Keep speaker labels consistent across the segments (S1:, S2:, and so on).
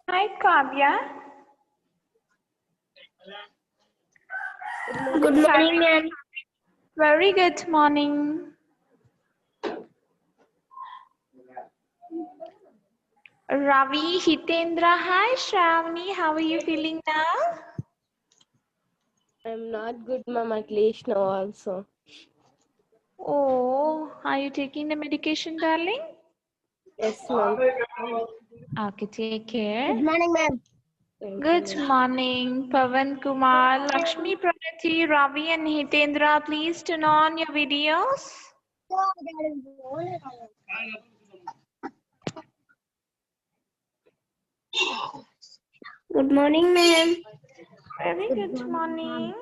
S1: Hi, Kavya.
S2: Good morning, ma'am.
S1: Very good morning. Ravi, Hitendra, hi, Shravani. How are you feeling now?
S2: I'm not good, ma'am. At least now also.
S1: Oh, are you taking the medication, darling?
S2: Yes, ma'am.
S1: Okay, take care.
S2: Good morning, ma'am.
S1: Good morning, Pavan Kumar, Lakshmi Pranati, Ravi, and Hitendra. Please turn on your videos.
S2: Good morning, ma'am.
S1: Very good morning.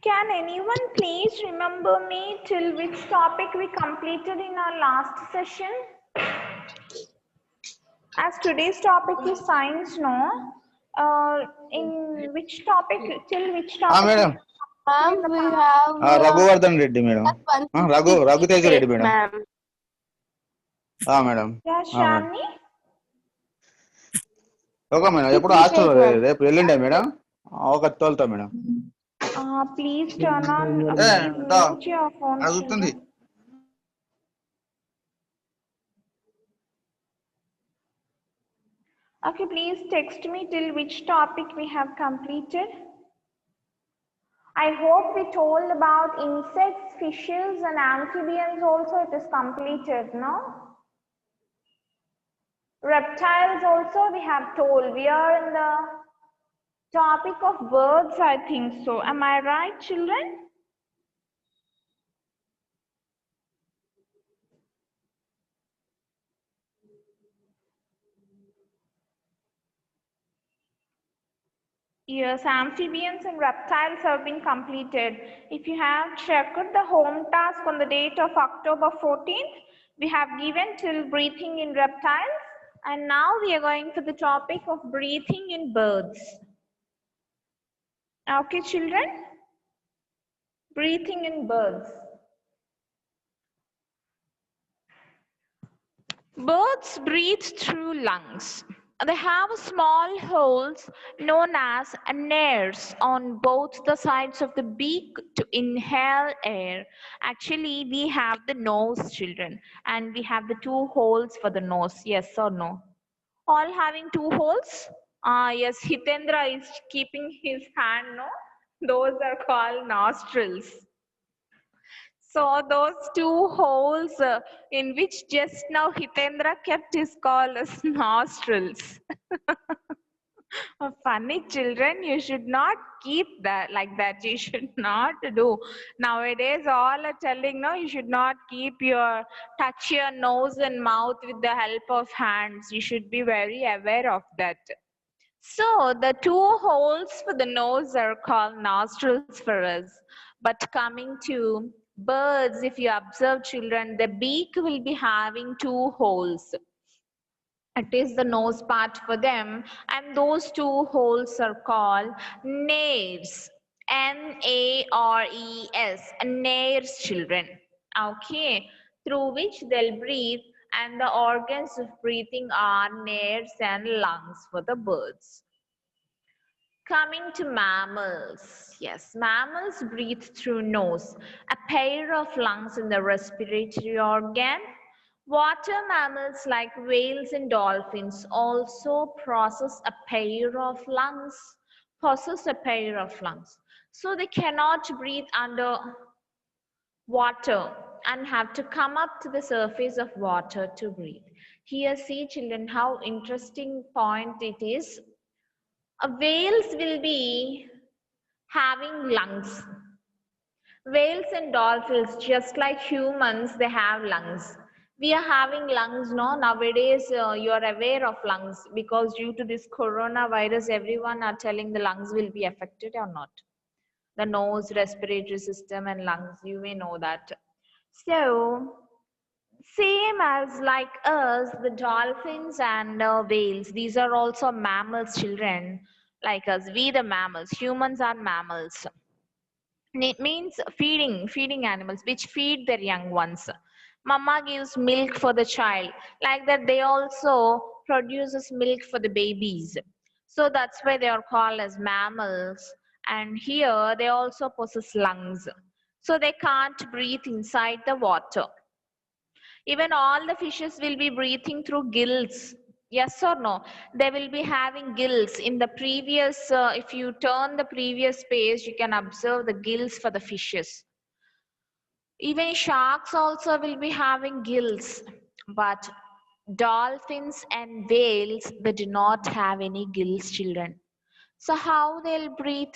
S1: Can anyone please remember me till which topic we completed in our last session? As today's topic is science, no? In which topic, till which topic?
S3: Madam.
S2: Ma'am, we have
S3: Raghuvardhan Reddy, madam. Raghu Teja Reddy, madam.
S2: ma'am.
S3: Madam.
S1: Yeah, Shani?
S3: Okay, madam. ఎప్పుడు hostel రేపు ఎల్లుండే madam ఒక తోలుతా madam.
S1: Please turn on, please mute your phone.
S3: అడుగుతుంది.
S1: Okay, please text me till which topic we have completed. I hope we told about insects, fishes, and amphibians also. It is completed, no? Reptiles also we have told. We are in the topic of birds, I think so. Am I right, children? Yes, amphibians and reptiles have been completed. If you have checked the home task on the date of October 14th, we have given till breathing in reptiles, and now we are going for the topic of breathing in birds. Okay, children? Breathing in birds. Birds breathe through lungs. They have small holes known as nares on both the sides of the beak to inhale air. Actually, we have the nose, children, and we have the two holes for the nose. Yes or no? All having two holes? Yes, Hitendra is keeping his hand, no? Those are called nostrils. So those two holes in which just now Hitendra kept his call as nostrils. Funny children, you should not keep that like that. You should not do. Nowadays, all are telling no, you should not keep your touch your nose and mouth with the help of hands. You should be very aware of that. So the two holes for the nose are called nostrils for us. But coming to birds, if you observe children, the beak will be having two holes. It is the nose part for them, and those two holes are called nares. Nares, nares, children. Okay, through which they'll breathe, and the organs of breathing are nares and lungs for the birds. Coming to mammals, yes, mammals breathe through nose, a pair of lungs in the respiratory organ. Water mammals like whales and dolphins also possess a pair of lungs, So they cannot breathe under water and have to come up to the surface of water to breathe. Here see children how interesting point it is. Whales will be having lungs. Whales and dolphins, just like humans, they have lungs. We are having lungs, no? Nowadays, you are aware of lungs because due to this coronavirus, everyone are telling the lungs will be affected or not. the nose, respiratory system, and lungs. You may know that. So, same as like us, the dolphins and whales, these are also mammals, children, like us. We, the mammals, humans are mammals. It means feeding animals which feed their young ones. Mama gives milk for the child. Like that, they also produces milk for the babies. So that's why they are called as mammals. And here they also possess lungs. So they can't breathe inside the water. Even all the fishes will be breathing through gills. Yes or no? They will be having gills. In the previous, if you turn the previous page, you can observe the gills for the fishes. Even sharks also will be having gills. But dolphins and whales, they do not have any gills, children. So how they'll breathe?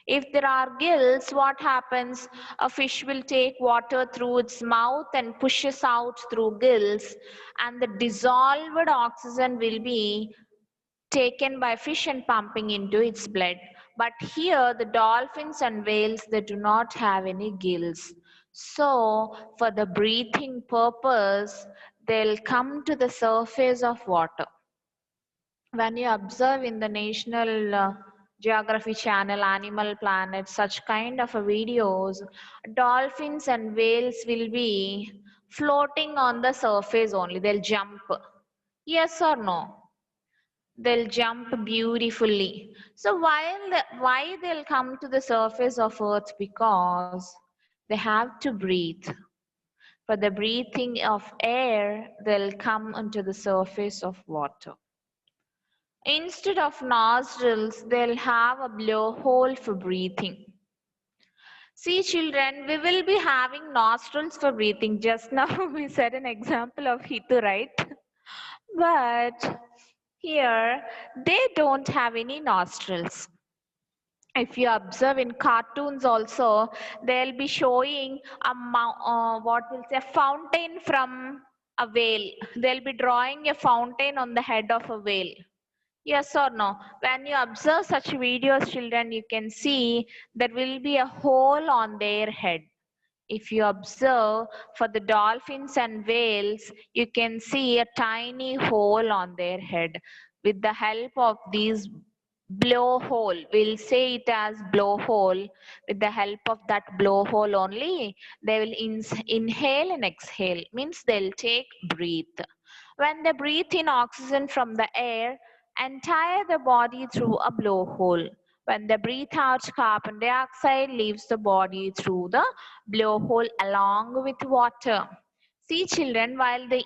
S1: If there are gills, what happens? A fish will take water through its mouth and pushes out through gills, and the dissolved oxygen will be taken by fish and pumping into its blood. But here, the dolphins and whales, they do not have any gills. So, for the breathing purpose, they'll come to the surface of water. When you observe in the National Geography Channel, Animal Planet, such kind of videos, dolphins and whales will be floating on the surface only. They'll jump. Yes or no? They'll jump beautifully. So why they'll come to the surface of Earth? Because they have to breathe. For the breathing of air, they'll come onto the surface of water. Instead of nostrils, they'll have a blowhole for breathing. See, children, we will be having nostrils for breathing. Just now we said an example of Hitu, right? But here, they don't have any nostrils. If you observe in cartoons also, they'll be showing what will say, a fountain from a whale. They'll be drawing a fountain on the head of a whale. Yes or no? When you observe such videos, children, you can see there will be a hole on their head. If you observe for the dolphins and whales, you can see a tiny hole on their head. With the help of these blowhole, we'll say it as blowhole. With the help of that blowhole only, they will inhale and exhale. Means they'll take breathe. When they breathe in oxygen from the air, entire the body through a blowhole. When they breathe out carbon dioxide, leaves the body through the blowhole along with water. See, children, while the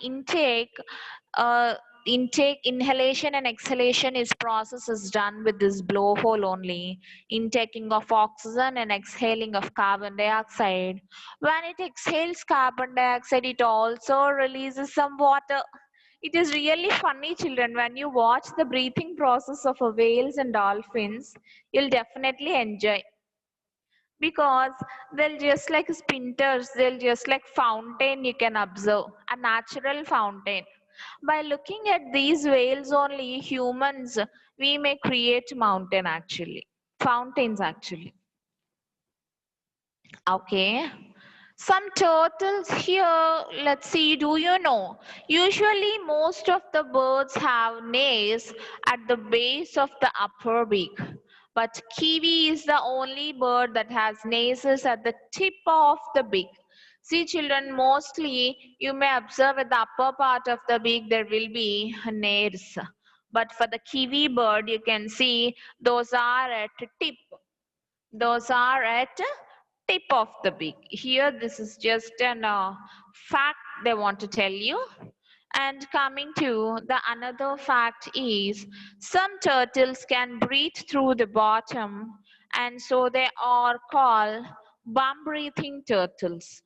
S1: uh, inhalation and exhalation is process is done with this blowhole only. Intaking of oxygen and exhaling of carbon dioxide. When it exhales carbon dioxide, it also releases some water. It is really funny, children. When you watch the breathing process of a whales and dolphins, you'll definitely enjoy, because they'll just like spinters, they'll just like fountain. You can observe a natural fountain. By looking at these whales only, humans, we may create mountain actually, fountains actually. Okay. Some turtles here, let's see, do you know? Usually, most of the birds have nails at the base of the upper beak. But kiwi is the only bird that has nails at the tip of the beak. See, children, mostly you may observe at the upper part of the beak there will be nails. But for the kiwi bird, you can see those are at tip. Those are at tip of the beak. Here, this is just an fact they want to tell you. And coming to the another fact is, some turtles can breathe through the bottom, and so they are called bum breathing turtles.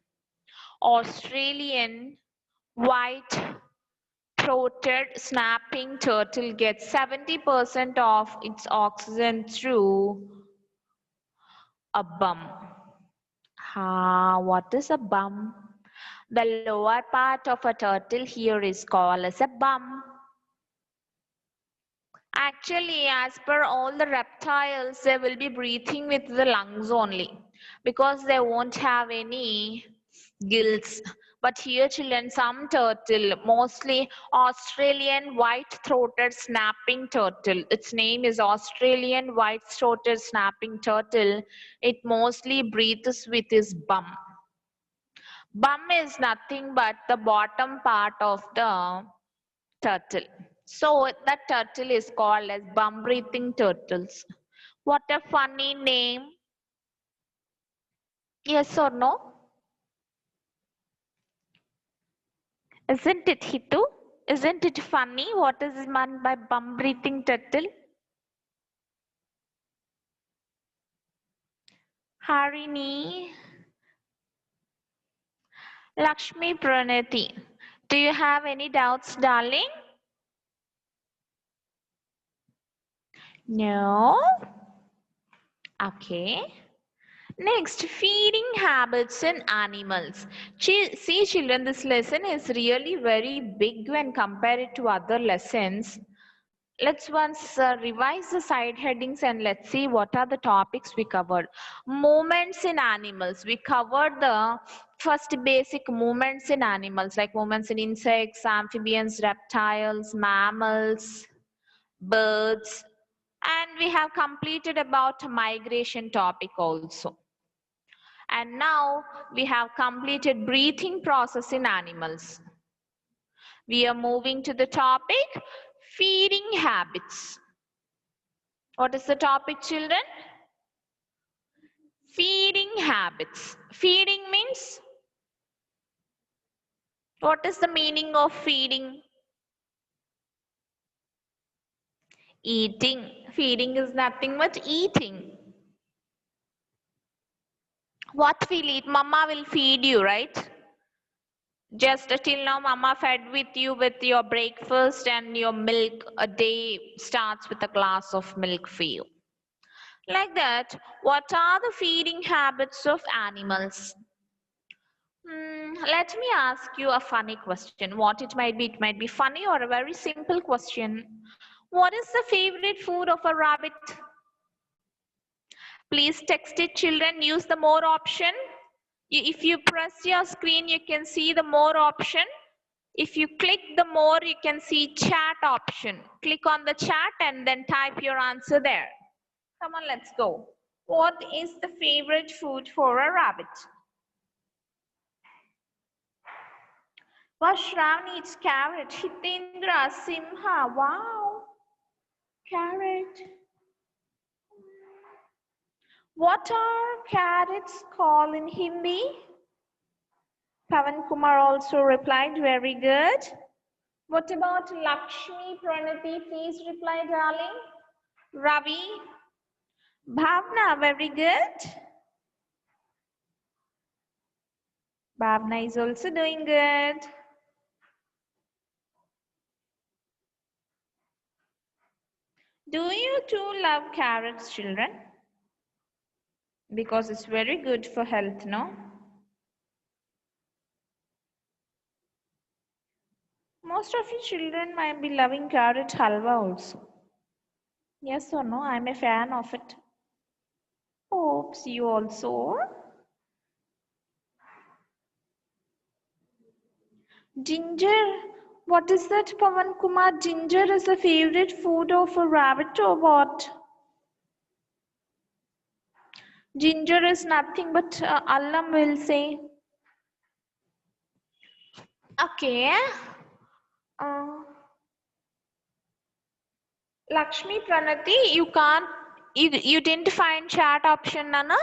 S1: Australian white throated snapping turtle gets 70% of its oxygen through a bum. What is a bum? The lower part of a turtle here is called as a bum. Actually, as per all the reptiles, they will be breathing with the lungs only because they won't have any gills. But here, children, some turtle, mostly Australian white-throated snapping turtle. Its name is Australian white-throated snapping turtle. It mostly breathes with its bum. Bum is nothing but the bottom part of the turtle. So that turtle is called as bum breathing turtles. What a funny name. Yes or no? Isn't it, Hitu? Isn't it funny? What is meant by bum breathing turtle? Harini, Lakshmi Pranati. Do you have any doubts, darling? No? Okay. Next, feeding habits in animals. See, children, this lesson is really very big when compared to other lessons. Let's once revise the side headings and let's see what are the topics we covered. Movements in animals. We covered the first basic movements in animals, like movements in insects, amphibians, reptiles, mammals, birds, and we have completed about migration topic also. And now we have completed breathing process in animals. We are moving to the topic feeding habits. What is the topic, children? Feeding habits. Feeding means, what is the meaning of feeding? Eating. Feeding is nothing but eating. What will eat? Mama will feed you, right? Just till now, mama fed with you with your breakfast and your milk. A day starts with a glass of milk for you. Like that, what are the feeding habits of animals? Let me ask you a funny question. What it might be funny or a very simple question. What is the favorite food of a rabbit? Please text it, children. Use the more option. If you press your screen, you can see the more option. If you click the more, you can see chat option. Click on the chat and then type your answer there. Come on, let's go. What is the favorite food for a rabbit? Vashram eats carrot. Hitendra, Simha, wow. Carrot. What are carrots called in Hindi? Pavan Kumar also replied, very good. What about Lakshmi Pranati? Please reply, darling. Ravi. Bhavna, very good. Bhavna is also doing good. Do you too love carrots, children? Because it's very good for health, no? Most of you children might be loving carrot halwa also. Yes or no? I'm a fan of it. Hopes you also. Ginger. What is that, Pavan Kumar? Ginger is the favorite food of a rabbit or what? Ginger is nothing but allam will say. Okay. Uh, Lakshmi Pranati, you didn't find chat option, Nana?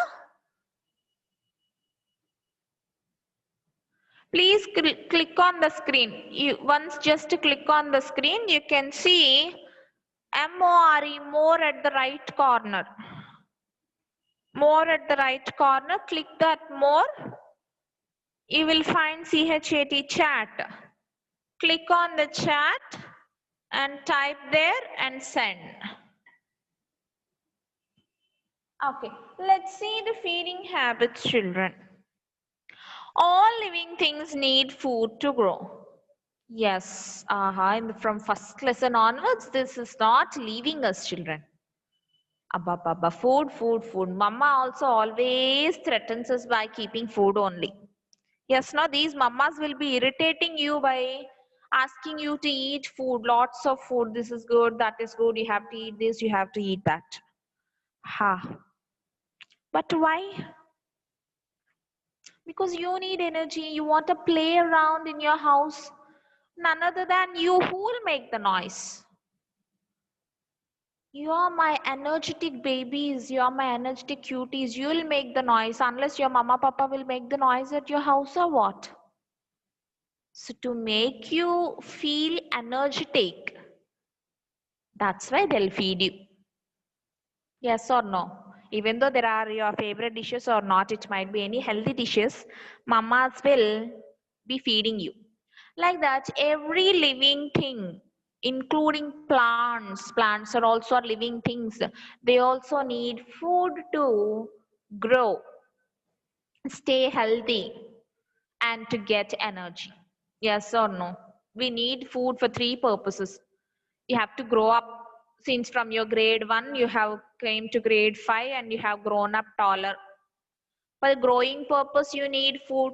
S1: Please click on the screen. Once just click on the screen, you can see MORE, more at the right corner. More at the right corner, click that more. You will find CHAT chat. Click on the chat and type there and send. Okay, let's see the feeding habits, children. All living things need food to grow. Yes, from first lesson onwards, this is not leaving us, children. Abba, abba, food, food, food. Mama also always threatens us by keeping food only. Yes, no, these mamas will be irritating you by asking you to eat food, lots of food. This is good, that is good. You have to eat this, you have to eat that. Ha. But why? Because you need energy. You want to play around in your house. None other than you who will make the noise. You are my energetic babies. You are my energetic cuties. You will make the noise unless your mama papa will make the noise at your house or what? So to make you feel energetic, that's why they'll feed you. Yes or no? Even though there are your favorite dishes or not, it might be any healthy dishes, mamas will be feeding you. Like that, every living thing, including plants are also living things. They also need food to grow, stay healthy, and to get energy. Yes or no? We need food for three purposes. You have to grow up. Since from your grade 1 you have came to grade 5 and you have grown up taller. For growing purpose you need food.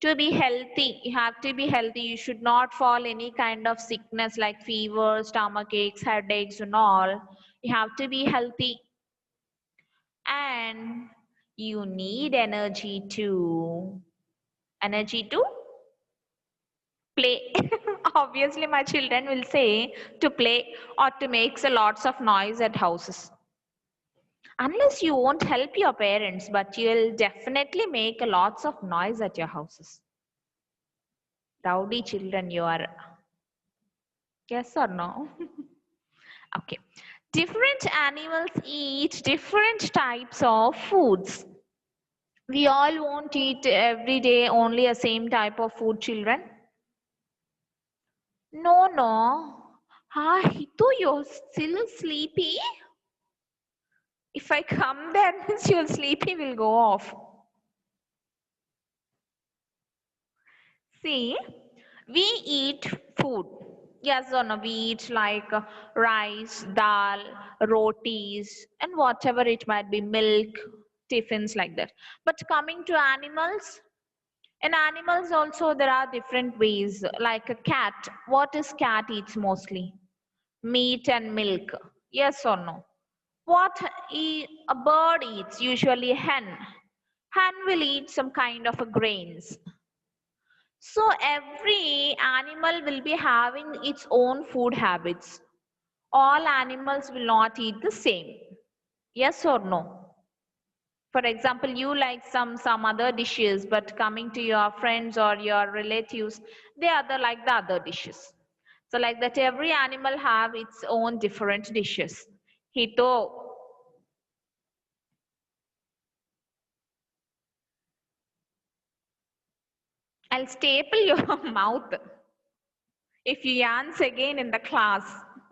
S1: To be healthy, you have to be healthy. You should not fall any kind of sickness like fever, stomach aches, headaches and all. You have to be healthy. And you need energy to play. Obviously my children will say to play or to make lots of noise at houses. Unless you won't help your parents, but you'll definitely make lots of noise at your houses. Rowdy children you are. Yes or no? Okay. Different animals eat different types of foods. We all won't eat every day only a same type of food, children. No, no. Hitu, you're still sleepy? If I come there, means your sleepy will go off. See, we eat food. Yes or no? We eat like rice, dal, rotis, and whatever it might be, milk, tiffins like that. But coming to animals, in animals also there are different ways. Like a cat, what is cat eats mostly? Meat and milk. Yes or no? What a bird eats? Usually hen. Hen will eat some kind of a grains. So every animal will be having its own food habits. All animals will not eat the same. Yes or no? For example, you like some other dishes, but coming to your friends or your relatives, they other like the other dishes. So like that, every animal have its own different dishes. Hito, I'll staple your mouth. If you yawns again in the class,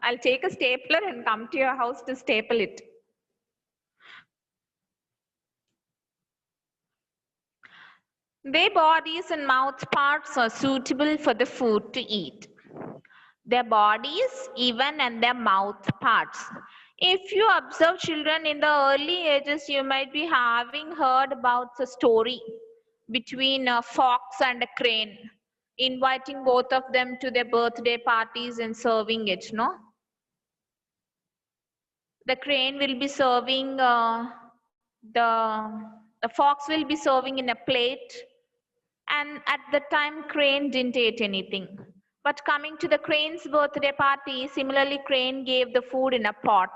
S1: I'll take a stapler and come to your house to staple it. Their bodies and mouth parts are suitable for the food to eat. Their bodies, even and their mouth parts. If you observe children in the early ages, you might be having heard about the story between a fox and a crane, inviting both of them to their birthday parties and serving it, no? The crane will be serving the fox will be serving in a plate, and at the time crane didn't eat anything. But coming to the crane's birthday party, similarly crane gave the food in a pot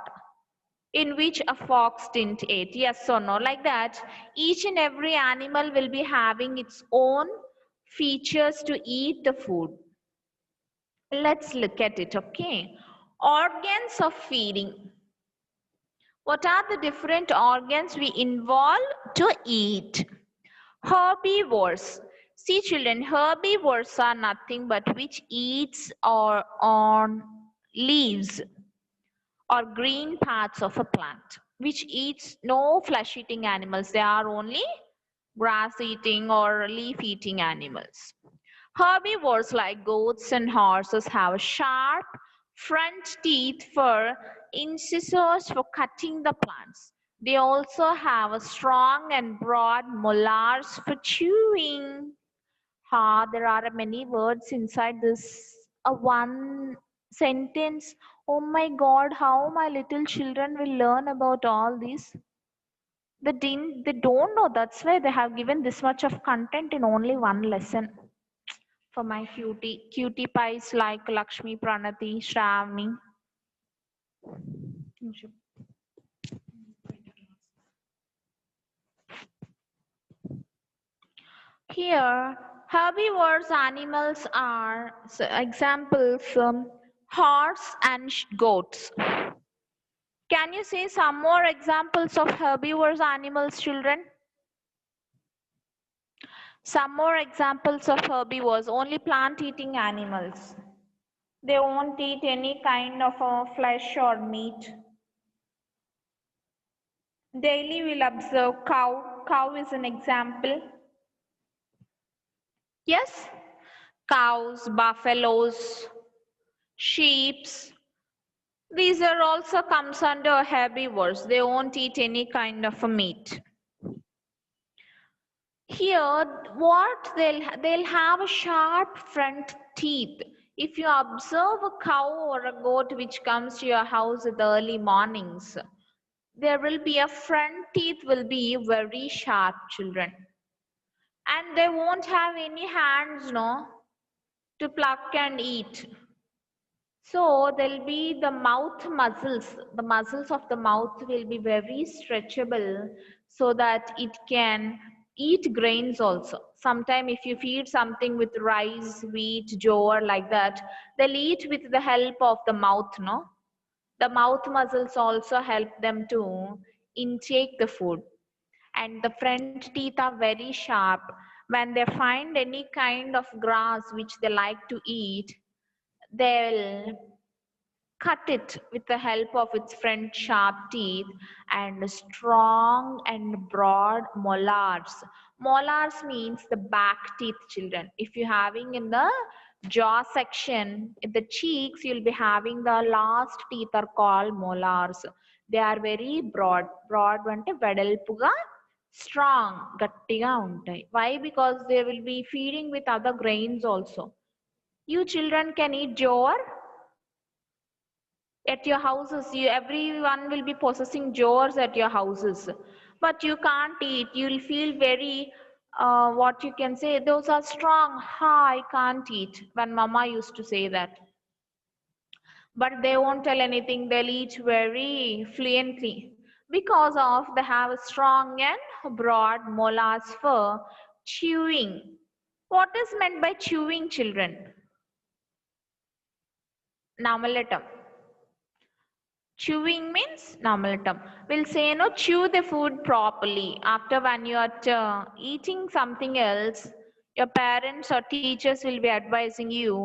S1: in which a fox didn't eat. Yes or no? Like that, each and every animal will be having its own features to eat the food. Let's look at it. Okay, organs of feeding. What are the different organs we involve to eat? Herbivores. See children, herbivores are nothing but which eats or on leaves or green parts of a plant, which eats no flesh eating animals. They are only grass eating or leaf eating animals. Herbivores like goats and horses have sharp front teeth for incisors for cutting the plants. They also have a strong and broad molars for chewing. There are many words inside this one sentence. Oh my God, how my little children will learn about all this? They don't know. That's why they have given this much of content in only one lesson. For my cutie pies like Lakshmi, Pranati, Shravani. Here, herbivores animals are examples horse and goats. Can you say some more examples of herbivores animals, children? Some more examples of herbivores, only plant-eating animals. They won't eat any kind of flesh or meat. Daily we'll observe cow. Cow is an example. Yes? Cows, buffaloes, sheep. These are also comes under herbivores. They won't eat any kind of a meat. Here, what they'll have a sharp front teeth. If you observe a cow or a goat which comes to your house in the early mornings, there will be a front teeth will be very sharp, children, and they won't have any hands, no, to pluck and eat. So there'll be the mouth muscles. The muscles of the mouth will be very stretchable so that it can eat grains also. Sometimes if you feed something with rice, wheat, jowar like that, they'll eat with the help of the mouth, no? The mouth muscles also help them to intake the food. And the front teeth are very sharp. When they find any kind of grass which they like to eat, they'll cut it with the help of its front sharp teeth and strong and broad molars. Molars means the back teeth, children. If you're having in the jaw section, in the cheeks, you'll be having the last teeth are called molars. They are very broad. Broad అంటే వెడల్పుగా strong, గట్టిగా ఉంటాయి. Why? Because they will be feeding with other grains also. You children can eat jowar at your houses. Everyone will be possessing jars at your houses, but you can't eat. You'll feel very what you can say, those are strong. Ha, I can't eat, when mama used to say that. But they won't tell anything. They'll eat very fluently because of they have a strong and broad molars for chewing. What is meant by chewing, children? Namalatam. Chewing means namalatam. We'll say, no, chew the food properly. After when you are eating something else, your parents or teachers will be advising you,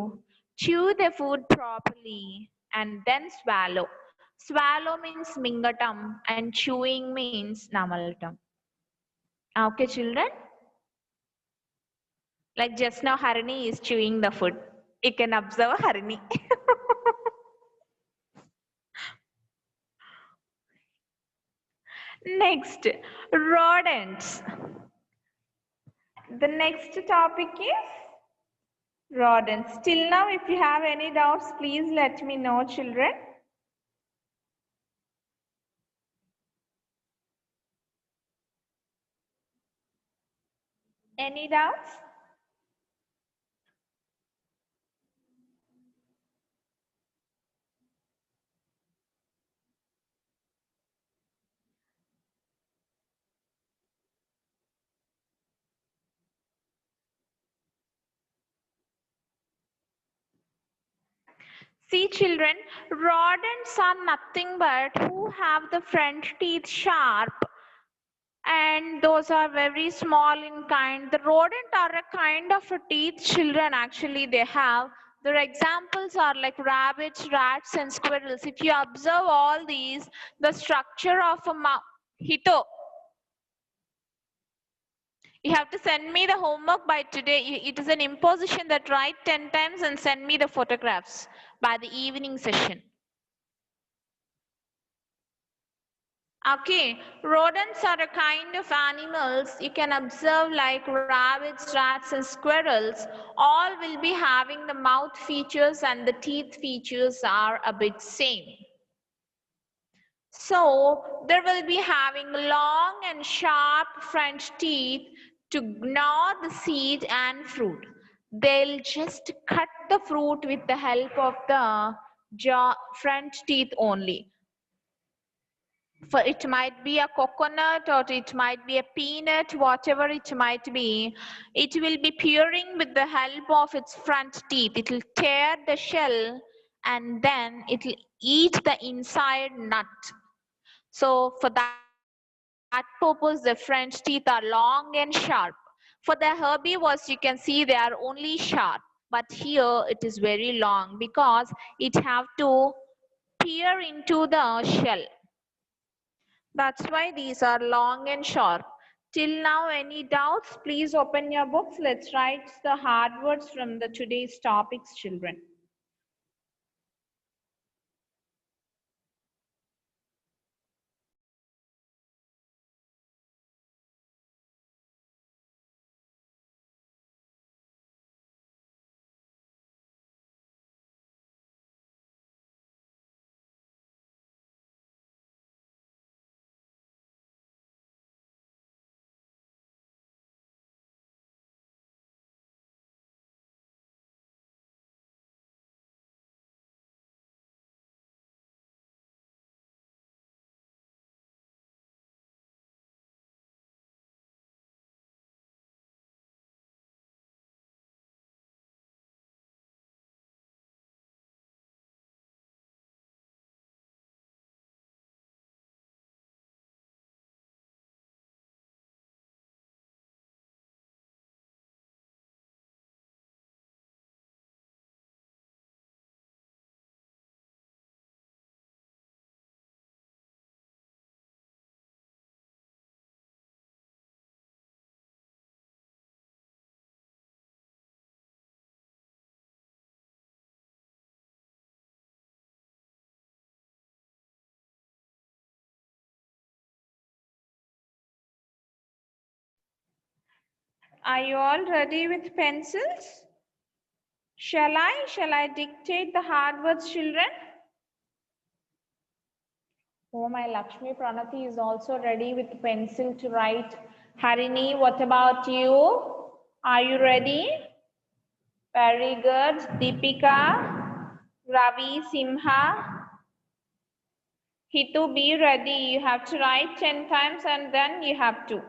S1: chew the food properly and then swallow. Swallow means mingatam and chewing means namalatam. Okay, children? Like just now, Harini is chewing the food. You can observe Harini. Next, rodents. The next topic is rodents. Till now, if you have any doubts, please let me know, children. Any doubts? See, children, rodents are nothing but who have the front teeth sharp, and those are very small in kind. The rodent are a kind of a teeth, children, actually they have. Their examples are like rabbits, rats, and squirrels. If you observe all these, the structure of a hito. You have to send me the homework by today. It is an imposition that write 10 times and send me the photographs by the evening session. Okay, rodents are a kind of animals you can observe like rabbits, rats and squirrels. All will be having the mouth features and the teeth features are a bit same. So there will be having long and sharp front teeth to gnaw the seed and fruit. They'll just cut the fruit with the help of the front teeth only. For it might be a coconut or it might be a peanut, whatever it might be, it will be peering with the help of its front teeth. It will tear the shell and then it will eat the inside nut. So for that purpose, the front teeth are long and sharp. For the herbivores, you can see they are only sharp. But here it is very long because it have to peer into the shell. That's why these are long and sharp. Till now, any doubts? Please open your books. Let's write the hard words from the today's topics, children. Are you all ready with pencils? Shall I dictate the hard words, children? Oh, my Lakshmi Pranati is also ready with pencil to write. Harini, what about you? Are you ready? Very good. Deepika, Ravi, Simha. Hitu, be ready. You have to write 10 times and then you have to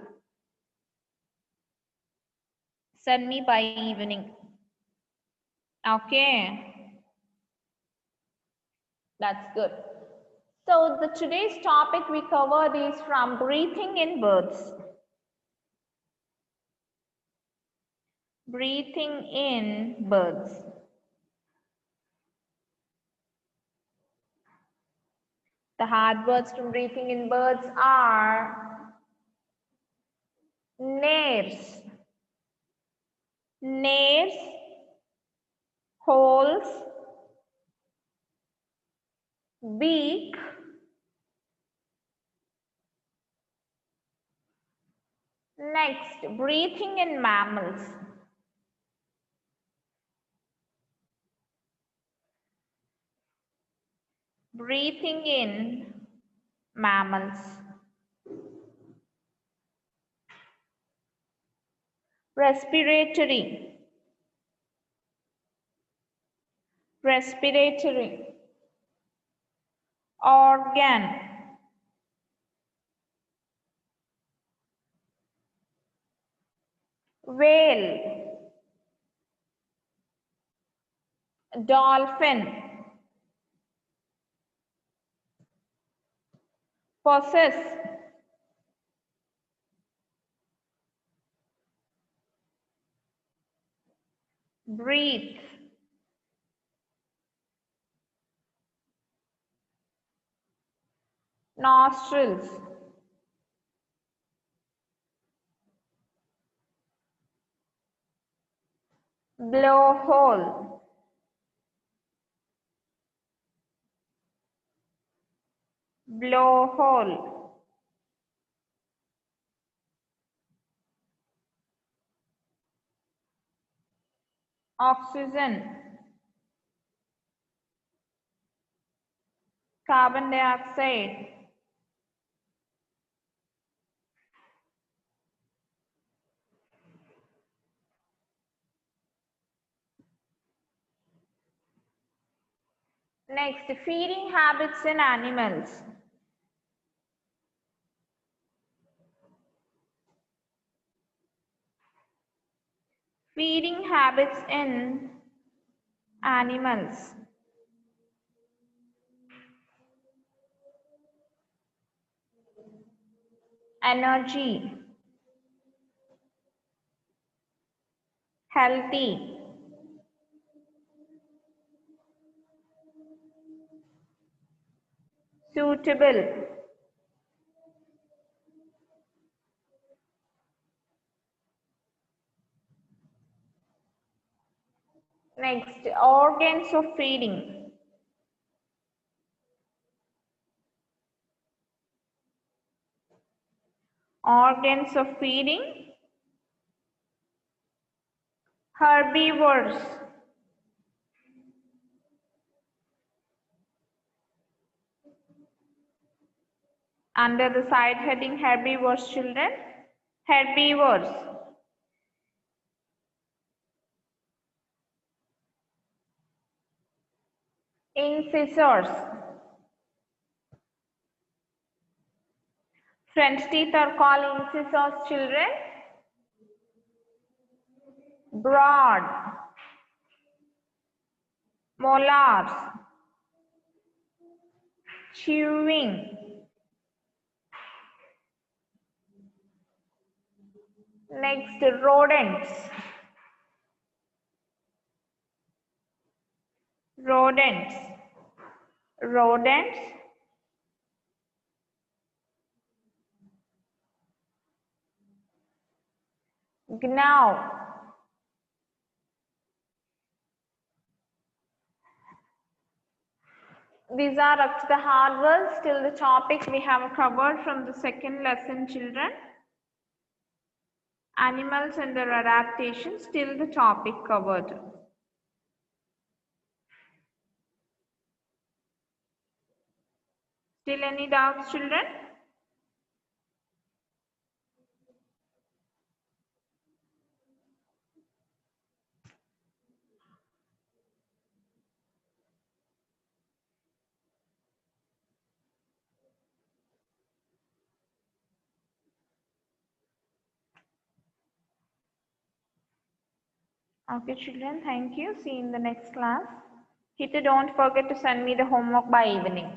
S1: send me by evening. Okay. That's good. So the today's topic we covered is from breathing in birds. Breathing in birds. The hard words from breathing in birds are nares, nares, holes, beak, next, breathing in mammals. Breathing in mammals. Respiratory. Respiratory. Organ. Whale. Dolphin. Possess. Breathe. Nostrils. blowhole, blowhole, oxygen, carbon dioxide, next, feeding habits in animals. Feeding habits in animals. Energy, healthy, suitable. Next, organs of feeding. Organs of feeding. Herbivores. Under the side heading herbivores, children. Herbivores. Incisors. Front teeth are called incisors, children. Broad. Molars. Chewing. Next, rodents. Rodents. Rodents. Gnaw. These are up to the hard words till the topic we have covered from the second lesson, children. Animals and their adaptations till the topic covered. Still any doubts, children? Okay, children, thank you. See you in the next class. Hita, don't forget to send me the homework by evening.